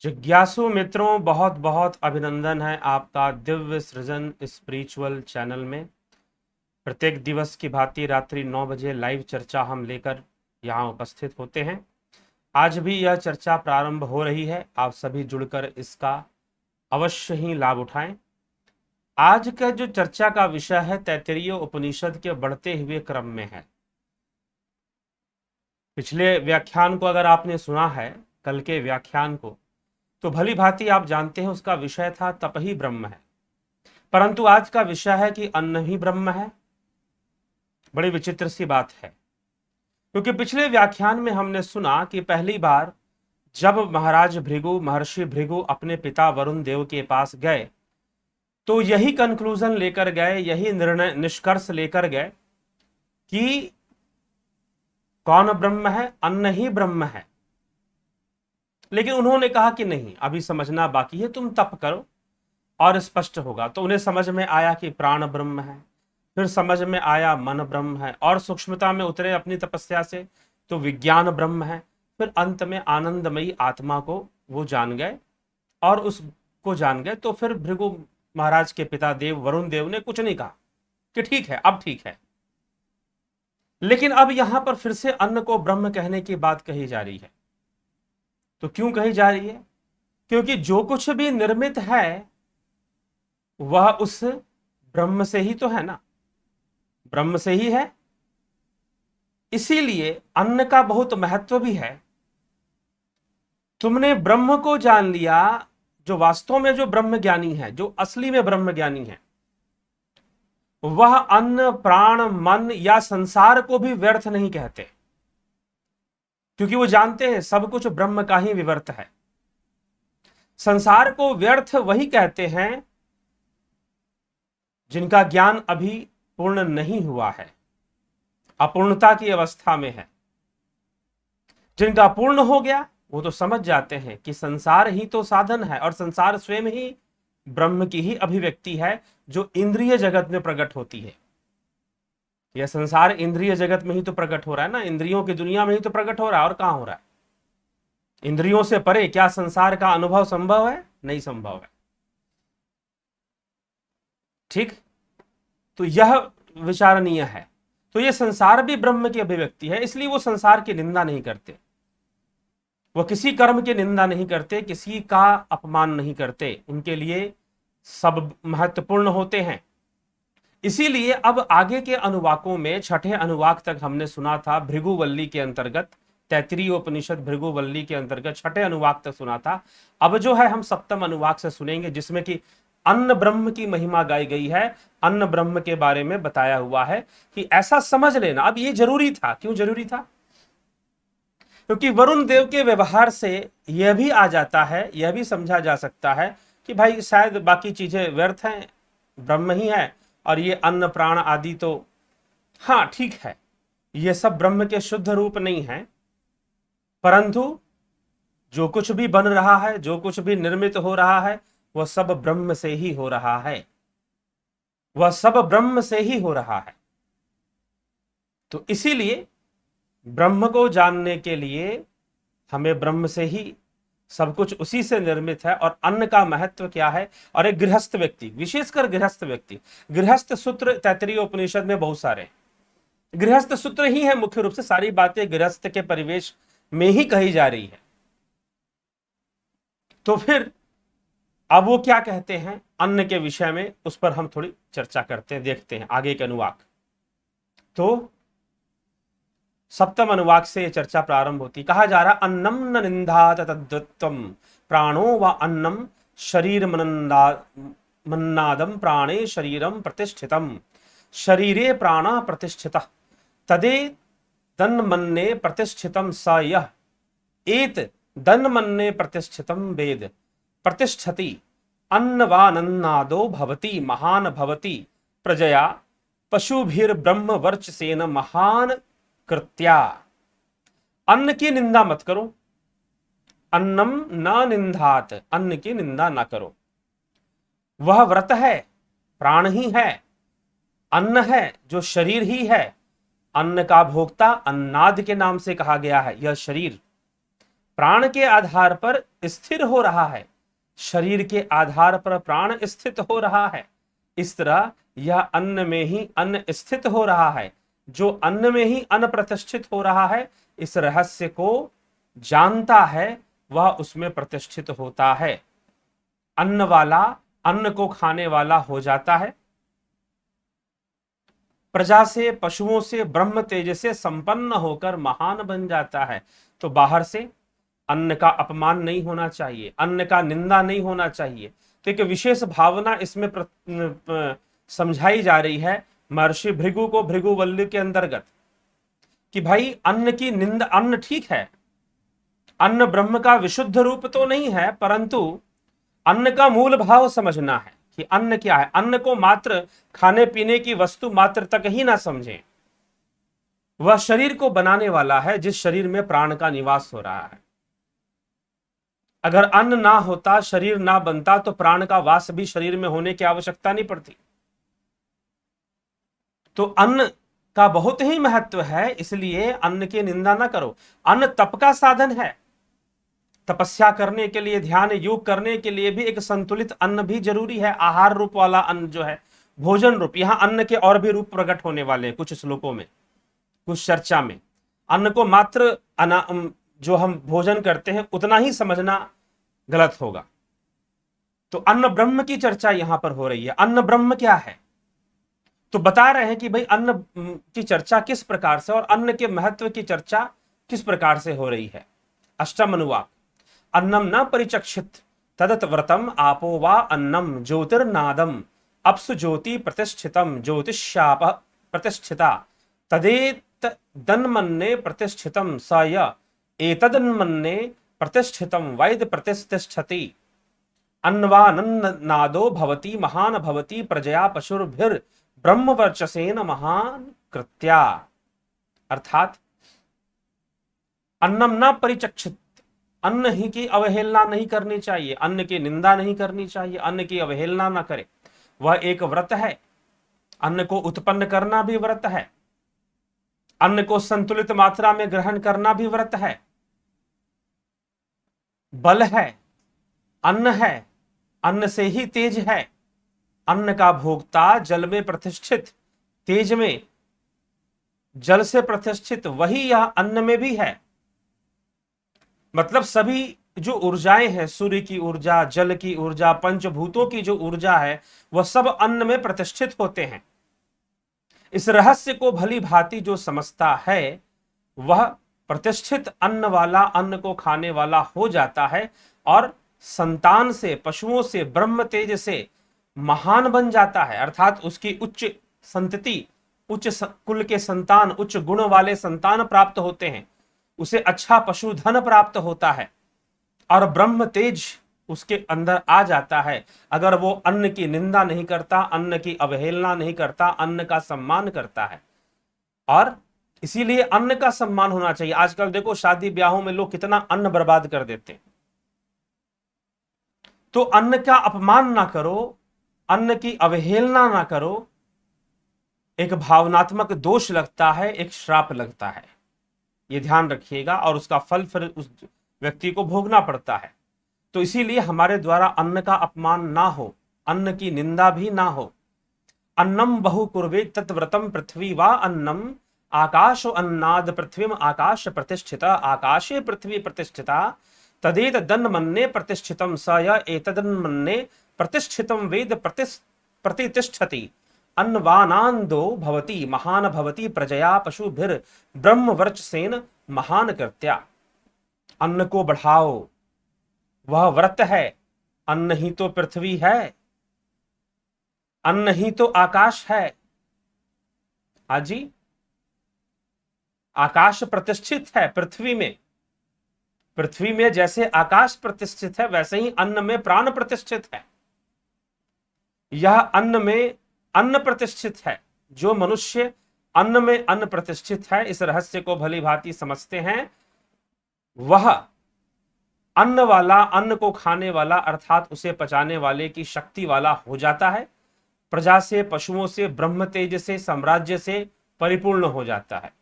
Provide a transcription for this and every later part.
जिज्ञासु मित्रों, बहुत बहुत अभिनंदन है आपका दिव्य सृजन स्पिरिचुअल चैनल में। प्रत्येक दिवस की भांति रात्रि 9 बजे लाइव चर्चा हम लेकर यहाँ उपस्थित होते हैं। आज भी यह चर्चा प्रारंभ हो रही है, आप सभी जुड़कर इसका अवश्य ही लाभ उठाएं। आज का जो चर्चा का विषय है तैत्तिरीय उपनिषद के बढ़ते हुए क्रम में है। पिछले व्याख्यान को अगर आपने सुना है, कल के व्याख्यान को, तो भली भांति आप जानते हैं उसका विषय था तप ही ब्रह्म है। परंतु आज का विषय है कि अन्न ही ब्रह्म है। बड़ी विचित्र सी बात है, क्योंकि पिछले व्याख्यान में हमने सुना कि पहली बार जब महाराज भृगु, महर्षि भृगु अपने पिता वरुण देव के पास गए तो यही कंक्लूजन लेकर गए, यही निर्णय निष्कर्ष लेकर गए कि कौन ब्रह्म है, अन्न ही ब्रह्म है। लेकिन उन्होंने कहा कि नहीं, अभी समझना बाकी है, तुम तप करो और स्पष्ट होगा। तो उन्हें समझ में आया कि प्राण ब्रह्म है, फिर समझ में आया मन ब्रह्म है, और सूक्ष्मता में उतरे अपनी तपस्या से तो विज्ञान ब्रह्म है। फिर अंत में आनंदमयी आत्मा को वो जान गए, और उसको जान गए तो फिर भृगु महाराज के पिता देव वरुण देव ने कुछ नहीं कहा कि ठीक है, अब ठीक है। लेकिन अब यहां पर फिर से अन्न को ब्रह्म कहने की बात कही जा रही है। तो क्यों कही जा रही है? क्योंकि जो कुछ भी निर्मित है वह उस ब्रह्म से ही तो है ना, ब्रह्म से ही है। इसीलिए अन्न का बहुत महत्व भी है। तुमने ब्रह्म को जान लिया, जो वास्तव में जो ब्रह्म ज्ञानी है, जो असली में ब्रह्म ज्ञानी है, वह अन्न, प्राण, मन या संसार को भी व्यर्थ नहीं कहते, क्योंकि वो जानते हैं सब कुछ ब्रह्म का ही विवर्त है। संसार को व्यर्थ वही कहते हैं जिनका ज्ञान अभी पूर्ण नहीं हुआ है, अपूर्णता की अवस्था में है। जिनका पूर्ण हो गया वो तो समझ जाते हैं कि संसार ही तो साधन है, और संसार स्वयं ही ब्रह्म की ही अभिव्यक्ति है, जो इंद्रिय जगत में प्रकट होती है। यह संसार इंद्रिय जगत में ही तो प्रकट हो रहा है ना, इंद्रियों की दुनिया में ही तो प्रकट हो रहा है, और कहां हो रहा है? इंद्रियों से परे क्या संसार का अनुभव संभव है? नहीं संभव है। ठीक, तो यह विचारणीय है। तो यह संसार भी ब्रह्म की अभिव्यक्ति है, इसलिए वो संसार की निंदा नहीं करते, वो किसी कर्म की निंदा नहीं करते, किसी का अपमान नहीं करते, उनके लिए सब महत्वपूर्ण होते हैं। इसीलिए अब आगे के अनुवाकों में, छठे अनुवाक तक हमने सुना था भृगुवल्ली के अंतर्गत, तैत्तिरीय उपनिषद भृगुवल्ली के अंतर्गत छठे अनुवाक तक सुना था। अब जो है हम सप्तम अनुवाक से सुनेंगे, जिसमें कि अन्न ब्रह्म की महिमा गाई गई है, अन्न ब्रह्म के बारे में बताया हुआ है कि ऐसा समझ लेना। अब ये जरूरी था। क्यों जरूरी था? क्योंकि वरुण देव के व्यवहार से यह भी आ जाता है, यह भी समझा जा सकता है कि भाई शायद बाकी चीजें व्यर्थ हैं, ब्रह्म ही है, और ये अन्न प्राण आदि तो हाँ ठीक है, ये सब ब्रह्म के शुद्ध रूप नहीं है, परंतु जो कुछ भी बन रहा है, जो कुछ भी निर्मित हो रहा है, वह सब ब्रह्म से ही हो रहा है, वह सब ब्रह्म से ही हो रहा है। तो इसीलिए ब्रह्म को जानने के लिए हमें ब्रह्म से ही, सब कुछ उसी से निर्मित है। और अन्न का महत्व क्या है? और एक गृहस्थ व्यक्ति, विशेषकर गृहस्थ व्यक्ति, गृहस्थ सूत्र तैत्तिरीय उपनिषद में बहुत सारे गृहस्थ सूत्र ही है। मुख्य रूप से सारी बातें गृहस्थ के परिवेश में ही कही जा रही है। तो फिर अब वो क्या कहते हैं अन्न के विषय में, उस पर हम थोड़ी चर्चा करते हैं, देखते हैं आगे के अनुवाक। तो सप्तम अनुवाक से चर्चा प्रारंभ होती। कहा जा रहा, अन्नम न निंदात तद्वत्वम प्राणो व अन्नम शरीर मन्नादम प्राणे शरीरम प्रतिष्ठितम शरीरे प्राण प्रतिष्ठितः तदे तन्मन्ने प्रतिष्ठितम स यः एत तन्मन्ने प्रतिष्ठितम वेद प्रतिष्ठति अन्नवानन्नादो भवति महान भवति प्रजया पशुभिर्ब्रह्म वर्चसेन महान कृत्या। अन्न की निंदा मत करो, अन्नम न निंदात, अन्न की निंदा ना करो। वह व्रत है, प्राण ही है, अन्न है जो शरीर ही है। अन्न का भोक्ता अन्नाद के नाम से कहा गया है। यह शरीर प्राण के आधार पर स्थिर हो रहा है, शरीर के आधार पर प्राण स्थित हो रहा है, इस तरह यह अन्न में ही अन्न स्थित हो रहा है। जो अन्न में ही अन्न प्रतिष्ठित हो रहा है, इस रहस्य को जानता है वह उसमें प्रतिष्ठित होता है। अन्न वाला अन्न को खाने वाला हो जाता है, प्रजा से, पशुओं से, ब्रह्म तेज से संपन्न होकर महान बन जाता है। तो बाहर से अन्न का अपमान नहीं होना चाहिए, अन्न का निंदा नहीं होना चाहिए। तो एक विशेष भावना इसमें समझाई जा रही है महर्षि भृगु को, भृगुवल्ली के अंतर्गत, कि भाई अन्न की निंदा, अन्न ठीक है, अन्न ब्रह्म का विशुद्ध रूप तो नहीं है, परंतु अन्न का मूल भाव समझना है कि अन्न क्या है। अन्न को मात्र खाने पीने की वस्तु मात्र तक ही ना समझें, वह शरीर को बनाने वाला है, जिस शरीर में प्राण का निवास हो रहा है। अगर अन्न ना होता, शरीर ना बनता, तो प्राण का वास भी शरीर में होने की आवश्यकता नहीं पड़ती। तो अन्न का बहुत ही महत्व है, इसलिए अन्न की निंदा ना करो। अन्न तप का साधन है, तपस्या करने के लिए, ध्यान योग करने के लिए भी एक संतुलित अन्न भी जरूरी है। आहार रूप वाला अन्न जो है, भोजन रूप, यहां अन्न के और भी रूप प्रकट होने वाले हैं कुछ श्लोकों में, कुछ चर्चा में। अन्न को मात्र जो हम भोजन करते हैं उतना ही समझना गलत होगा। तो अन्न ब्रह्म की चर्चा यहां पर हो रही है। अन्न ब्रह्म क्या है, तो बता रहे हैं कि भाई अन्न की चर्चा किस प्रकार से और अन्न के महत्व की चर्चा किस प्रकार से हो रही है। अष्टम अनुवाक, अन्नम न परिचक्षित तदत व्रतम आपो वा अन्नम ज्योतिर्नादम अप्सु ज्योति प्रतिष्ठितम ज्योतिषाप प्रतिष्ठिता तदेत दन्मन्ने प्रतिष्ठितम स य एतदन्मन्ने प्रतिष्ठितम वैद प्रतिष्ठति अन्वानन्नादो भवति महान भवति प्रजया पशुर्भिर ब्रह्मवर्चसेन महान कृत्या। अर्थात अन्नम न परिचक्षित, अन्न ही की अवहेलना नहीं करनी चाहिए, अन्न की निंदा नहीं करनी चाहिए, अन्न की अवहेलना ना करे। वह एक व्रत है, अन्न को उत्पन्न करना भी व्रत है, अन्न को संतुलित मात्रा में ग्रहण करना भी व्रत है। बल है, अन्न है, अन्न से ही तेज है। अन्न का भोक्ता जल में प्रतिष्ठित, तेज में, जल से प्रतिष्ठित, वही यह अन्न में भी है। मतलब सभी जो ऊर्जाएं हैं, सूर्य की ऊर्जा, जल की ऊर्जा, पंचभूतों की जो ऊर्जा है, वह सब अन्न में प्रतिष्ठित होते हैं। इस रहस्य को भली भांति जो समझता है, वह प्रतिष्ठित अन्न वाला, अन्न को खाने वाला हो जाता है और संतान से, पशुओं से, ब्रह्म तेज से महान बन जाता है। अर्थात उसकी उच्च संतति, उच्च कुल के संतान, उच्च गुण वाले संतान प्राप्त होते हैं, उसे अच्छा पशुधन प्राप्त होता है और ब्रह्म तेज उसके अंदर आ जाता है। अगर वो अन्न की निंदा नहीं करता, अन्न की अवहेलना नहीं करता, अन्न का सम्मान करता है। और इसीलिए अन्न का सम्मान होना चाहिए। आजकल देखो शादी ब्याहों में लोग कितना अन्न बर्बाद कर देते हैं। तो अन्न का अपमान ना करो, अन्न की अवहेलना ना करो। एक भावनात्मक दोष लगता है, एक श्राप लगता है, ये ध्यान रखिएगा, और उसका फल फिर उस व्यक्ति को भोगना पड़ता है। तो इसीलिए हमारे द्वारा अन्न का अपमान ना हो, अन्न की निंदा भी ना हो। अन्नम बहु कुर्वे तत्व्रतम पृथ्वी वा अन्नम आकाशो अन्नाद पृथ्वीम आकाश प्रतिष्ठिता आकाशे पृथ्वी प्रतिष्ठिता तदेत दन्मन्ने प्रतिष्ठितम स य एतदन्मन्ने प्रतिष्ठितम वेद प्रतिष्ठति अन्वानान्दो भवति महान भवति प्रजया पशुभिर ब्रह्मवर्चसेन महान कृत्या। अन्न को बढ़ाओ, वह व्रत है। अन्न ही तो पृथ्वी है, अन्न ही तो आकाश है। हाजी, आकाश प्रतिष्ठित है पृथ्वी में। पृथ्वी में जैसे आकाश प्रतिष्ठित है, वैसे ही अन्न में प्राण प्रतिष्ठित है। यह अन्न में अन्न प्रतिष्ठित है। जो मनुष्य अन्न में अन्न प्रतिष्ठित है, इस रहस्य को भली भांति समझते हैं, वह अन्न वाला, अन्न को खाने वाला, अर्थात उसे पचाने वाले की शक्ति वाला हो जाता है। प्रजा से, पशुओं से, ब्रह्म तेज से, साम्राज्य से परिपूर्ण हो जाता है।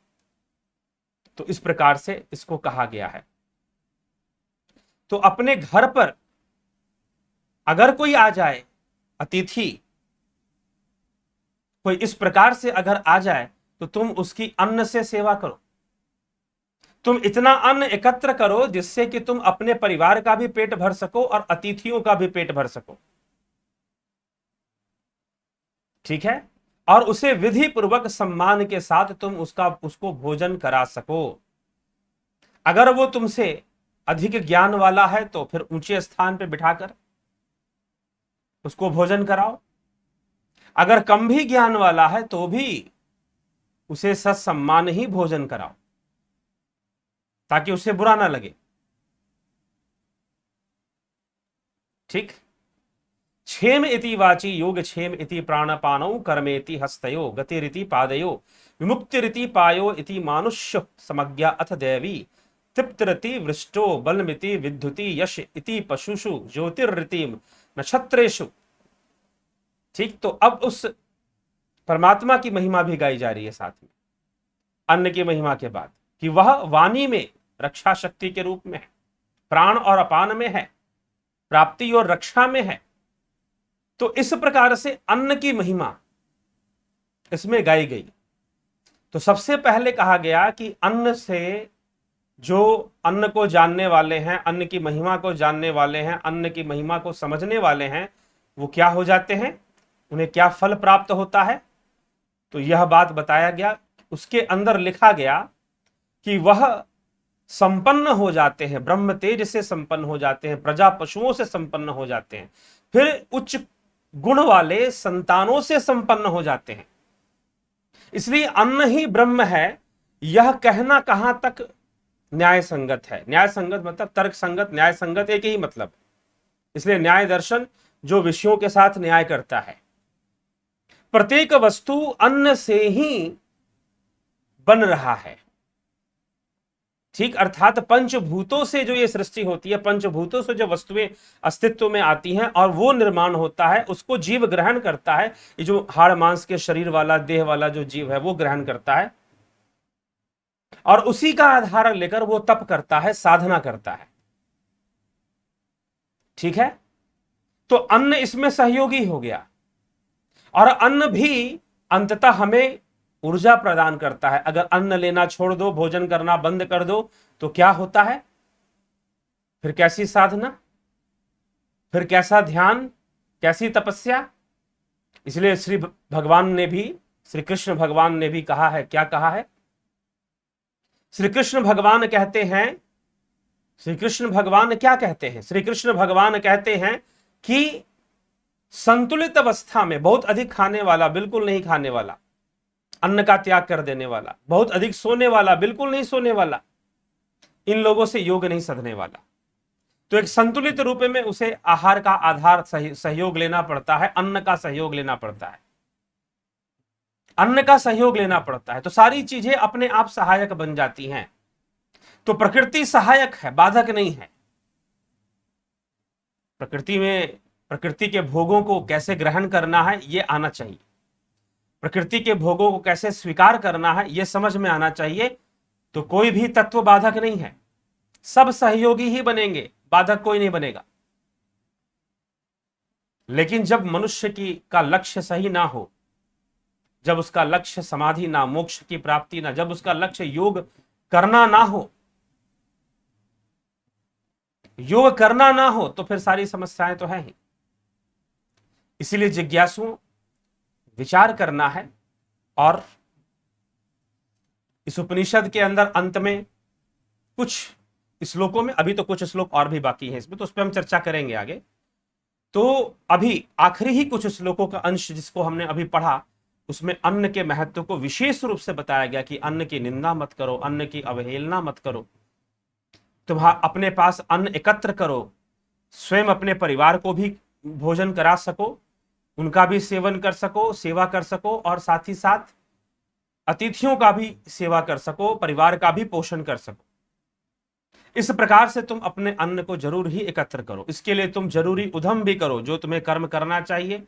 तो इस प्रकार से इसको कहा गया है। तो अपने घर पर अगर कोई आ जाए, अतिथि कोई इस प्रकार से अगर आ जाए, तो तुम उसकी अन्न से सेवा करो। तुम इतना अन्न एकत्र करो जिससे कि तुम अपने परिवार का भी पेट भर सको और अतिथियों का भी पेट भर सको। ठीक है? और उसे विधि पूर्वक सम्मान के साथ तुम उसको भोजन करा सको। अगर वो तुमसे अधिक ज्ञान वाला है तो फिर ऊंचे स्थान पे बिठाकर उसको भोजन कराओ। अगर कम भी ज्ञान वाला है तो भी उसे सत्सम्मान ही भोजन कराओ, ताकि उसे बुरा ना लगे। ठीक? क्षेम इति वाची योग क्षेम इति प्राणपानौ कर्मेति हस्तयो गतिरिति पादयो विमुक्तिरिति पायो इति मानुष्य समज्ञा अथ दैवी तृप्तिरिति वृष्टो बलमिति विद्युति यश इति पशुषु ज्योतिरिति नक्षत्रेषु। ठीक? तो अब उस परमात्मा की महिमा भी गाई जा रही है साथ में, अन्न की महिमा के बाद, कि वह वाणी में रक्षा शक्ति के रूप में है, प्राण और अपान में है, प्राप्ति और रक्षा में है। तो इस प्रकार से अन्न की महिमा इसमें गाई गई। तो सबसे पहले कहा गया कि अन्न से, जो अन्न को जानने वाले हैं, अन्न की महिमा को जानने वाले हैं, अन्न की महिमा को समझने वाले हैं, वो क्या हो जाते हैं, उन्हें क्या फल प्राप्त होता है। तो यह बात बताया गया। उसके अंदर लिखा गया कि वह संपन्न हो जाते हैं, ब्रह्म तेज से संपन्न हो जाते हैं, प्रजा पशुओं से संपन्न हो जाते हैं, फिर उच्च गुण वाले संतानों से संपन्न हो जाते हैं। इसलिए अन्न ही ब्रह्म है, यह कहना कहां तक न्याय संगत है। न्याय संगत मतलब तर्क संगत, न्याय संगत एक ही मतलब। इसलिए न्याय दर्शन जो विषयों के साथ न्याय करता है। प्रत्येक वस्तु अन्न से ही बन रहा है। ठीक? अर्थात पंचभूतों से जो ये सृष्टि होती है, पंचभूतों से जो वस्तुएं अस्तित्व में आती हैं और वो निर्माण होता है, उसको जीव ग्रहण करता है। ये जो हाड़ मांस के शरीर वाला, देह वाला जो जीव है, वो ग्रहण करता है और उसी का आधार लेकर वो तप करता है, साधना करता है। ठीक है? तो अन्न इसमें सहयोगी हो गया। और अन्न भी अंततः हमें ऊर्जा प्रदान करता है। अगर अन्न लेना छोड़ दो, भोजन करना बंद कर दो, तो क्या होता है? फिर कैसी साधना, फिर कैसा ध्यान, कैसी तपस्या। इसलिए श्री भगवान ने भी, श्री कृष्ण भगवान ने भी कहा है, क्या कहा है? श्री कृष्ण भगवान कहते हैं, श्री कृष्ण भगवान क्या कहते हैं? श्री कृष्ण भगवान कहते हैं कि संतुलित अवस्था में बहुत अधिक खाने वाला, बिल्कुल नहीं खाने वाला, अन्न का त्याग कर देने वाला, बहुत अधिक सोने वाला, बिल्कुल नहीं सोने वाला, इन लोगों से योग नहीं साधने वाला। तो एक संतुलित रूप में उसे आहार का आधार सहयोग लेना पड़ता है, अन्न का सहयोग लेना पड़ता है, अन्न का सहयोग लेना पड़ता है। तो सारी चीजें अपने आप सहायक बन जाती हैं। तो प्रकृति सहायक है, बाधक नहीं है। प्रकृति में, प्रकृति के भोगों को कैसे ग्रहण करना है ये आना चाहिए, प्रकृति के भोगों को कैसे स्वीकार करना है ये समझ में आना चाहिए। तो कोई भी तत्व बाधक नहीं है, सब सहयोगी ही बनेंगे, बाधक कोई नहीं बनेगा। लेकिन जब मनुष्य का लक्ष्य सही ना हो, जब उसका लक्ष्य समाधि ना, मोक्ष की प्राप्ति ना, जब उसका लक्ष्य योग करना ना हो, योग करना ना हो, तो फिर सारी समस्याएं तो है ही। इसीलिए जिज्ञासुओं विचार करना है। और इस उपनिषद के अंदर अंत में कुछ श्लोकों में, अभी तो कुछ श्लोक और भी बाकी है इसमें, तो उस पर हम चर्चा करेंगे आगे। तो अभी आखिरी ही कुछ श्लोकों का अंश जिसको हमने अभी पढ़ा, उसमें अन्न के महत्व को विशेष रूप से बताया गया कि अन्न की निंदा मत करो, अन्न की अवहेलना मत करो, तुम्हारा अपने पास अन्न एकत्र करो, स्वयं अपने परिवार को भी भोजन करा सको, उनका भी सेवन कर सको, सेवा कर सको, और साथ ही साथ अतिथियों का भी सेवा कर सको, परिवार का भी पोषण कर सको। इस प्रकार से तुम अपने अन्न को जरूर ही एकत्र करो। इसके लिए तुम जरूरी उद्यम भी करो, जो तुम्हें कर्म करना चाहिए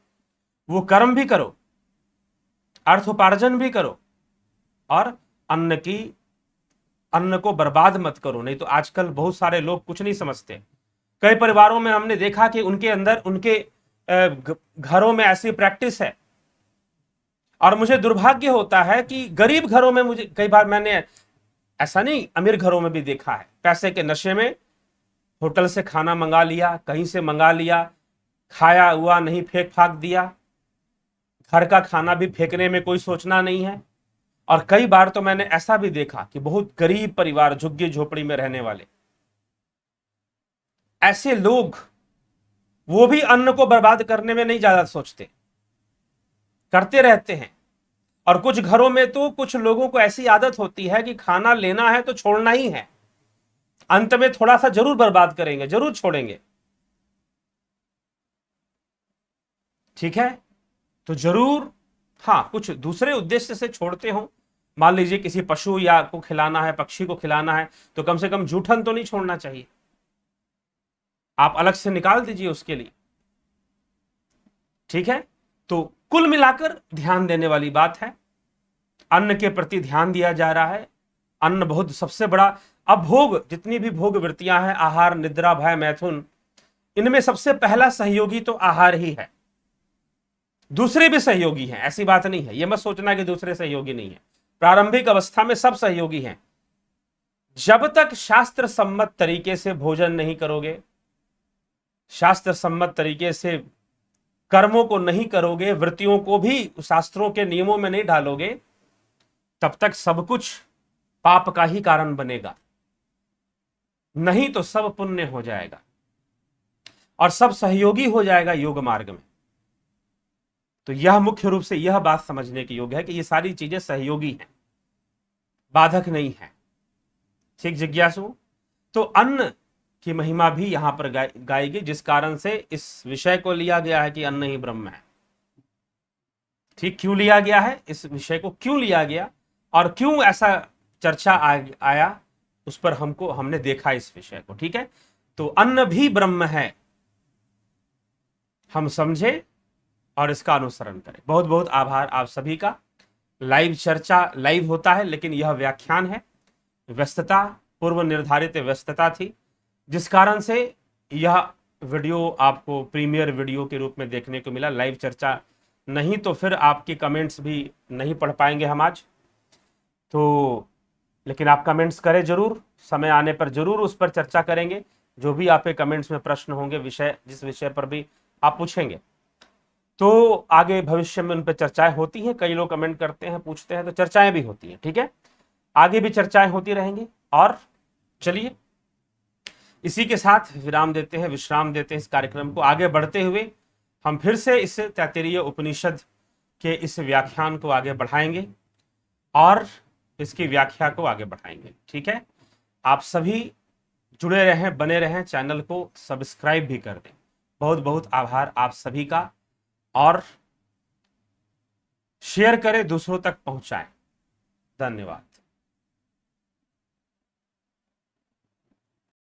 वो कर्म भी करो, अर्थोपार्जन भी करो, और अन्न को बर्बाद मत करो। नहीं तो आजकल बहुत सारे लोग कुछ नहीं समझते, कई परिवारों में हमने देखा कि उनके अंदर उनके घरों में ऐसी प्रैक्टिस है। और मुझे दुर्भाग्य होता है कि गरीब घरों में, मुझे कई बार मैंने, ऐसा नहीं, अमीर घरों में भी देखा है, पैसे के नशे में होटल से खाना मंगा लिया, कहीं से मंगा लिया, खाया हुआ नहीं, फेंक फाक दिया। घर का खाना भी फेंकने में कोई सोचना नहीं है। और कई बार तो मैंने ऐसा भी देखा कि बहुत गरीब परिवार, झुग्गी झोपड़ी में रहने वाले ऐसे लोग, वो भी अन्न को बर्बाद करने में नहीं ज्यादा सोचते, करते रहते हैं। और कुछ घरों में तो कुछ लोगों को ऐसी आदत होती है कि खाना लेना है तो छोड़ना ही है, अंत में थोड़ा सा जरूर बर्बाद करेंगे, जरूर छोड़ेंगे। ठीक है, तो जरूर, हाँ, कुछ दूसरे उद्देश्य से छोड़ते हो, मान लीजिए किसी पशु या को खिलाना है, पक्षी को खिलाना है, तो कम से कम जूठन तो नहीं छोड़ना चाहिए, आप अलग से निकाल दीजिए उसके लिए। ठीक है, तो कुल मिलाकर ध्यान देने वाली बात है, अन्न के प्रति ध्यान दिया जा रहा है। अन्न बहुत सबसे बड़ा, अब भोग, जितनी भी भोग वृत्तियां हैं, आहार, निद्रा, भय, मैथुन, इनमें सबसे पहला सहयोगी तो आहार ही है। दूसरे भी सहयोगी हैं, ऐसी बात नहीं है, यह मत सोचना कि दूसरे सहयोगी नहीं है। प्रारंभिक अवस्था में सब सहयोगी हैं। जब तक शास्त्र सम्मत तरीके से भोजन नहीं करोगे, शास्त्र सम्मत तरीके से कर्मों को नहीं करोगे, वृत्तियों को भी शास्त्रों के नियमों में नहीं डालोगे, तब तक सब कुछ पाप का ही कारण बनेगा, नहीं तो सब पुण्य हो जाएगा और सब सहयोगी हो जाएगा योग मार्ग में। तो यह मुख्य रूप से यह बात समझने की योग्य है कि ये सारी चीजें सहयोगी हैं, बाधक नहीं है। ठीक जिज्ञासु, तो अन्न की महिमा भी यहां पर गाएगी, जिस कारण से इस विषय को लिया गया है कि अन्न ही ब्रह्म है। ठीक, क्यों लिया गया है, इस विषय को क्यों लिया गया और क्यों ऐसा चर्चा आया, उस पर हमने देखा इस विषय को। ठीक है, तो अन्न भी ब्रह्म है, हम समझे और इसका अनुसरण करें। बहुत बहुत आभार आप सभी का। लाइव चर्चा लाइव होता है, लेकिन यह व्याख्यान है, व्यस्तता, पूर्व निर्धारित व्यस्तता थी, जिस कारण से यह वीडियो आपको प्रीमियर वीडियो के रूप में देखने को मिला। लाइव चर्चा नहीं तो फिर आपके कमेंट्स भी नहीं पढ़ पाएंगे हम आज, तो लेकिन आप कमेंट्स करें जरूर, समय आने पर जरूर उस पर चर्चा करेंगे। जो भी आपके कमेंट्स में प्रश्न होंगे, विषय, जिस विषय पर भी आप पूछेंगे, तो आगे भविष्य में उन पर चर्चाएं होती हैं। कई लोग कमेंट करते हैं, पूछते हैं, तो चर्चाएं भी होती हैं। ठीक है, आगे भी चर्चाएं होती रहेंगी। और चलिए, इसी के साथ विराम देते हैं, विश्राम देते हैं इस कार्यक्रम को। आगे बढ़ते हुए हम फिर से इस तैत्तिरीय उपनिषद के इस व्याख्यान को आगे बढ़ाएंगे और इसकी व्याख्या को आगे बढ़ाएंगे। ठीक है, आप सभी जुड़े रहें, बने रहें, चैनल को सब्सक्राइब भी कर दें। बहुत बहुत आभार आप सभी का, और शेयर करें, दूसरों तक पहुंचाएं। धन्यवाद।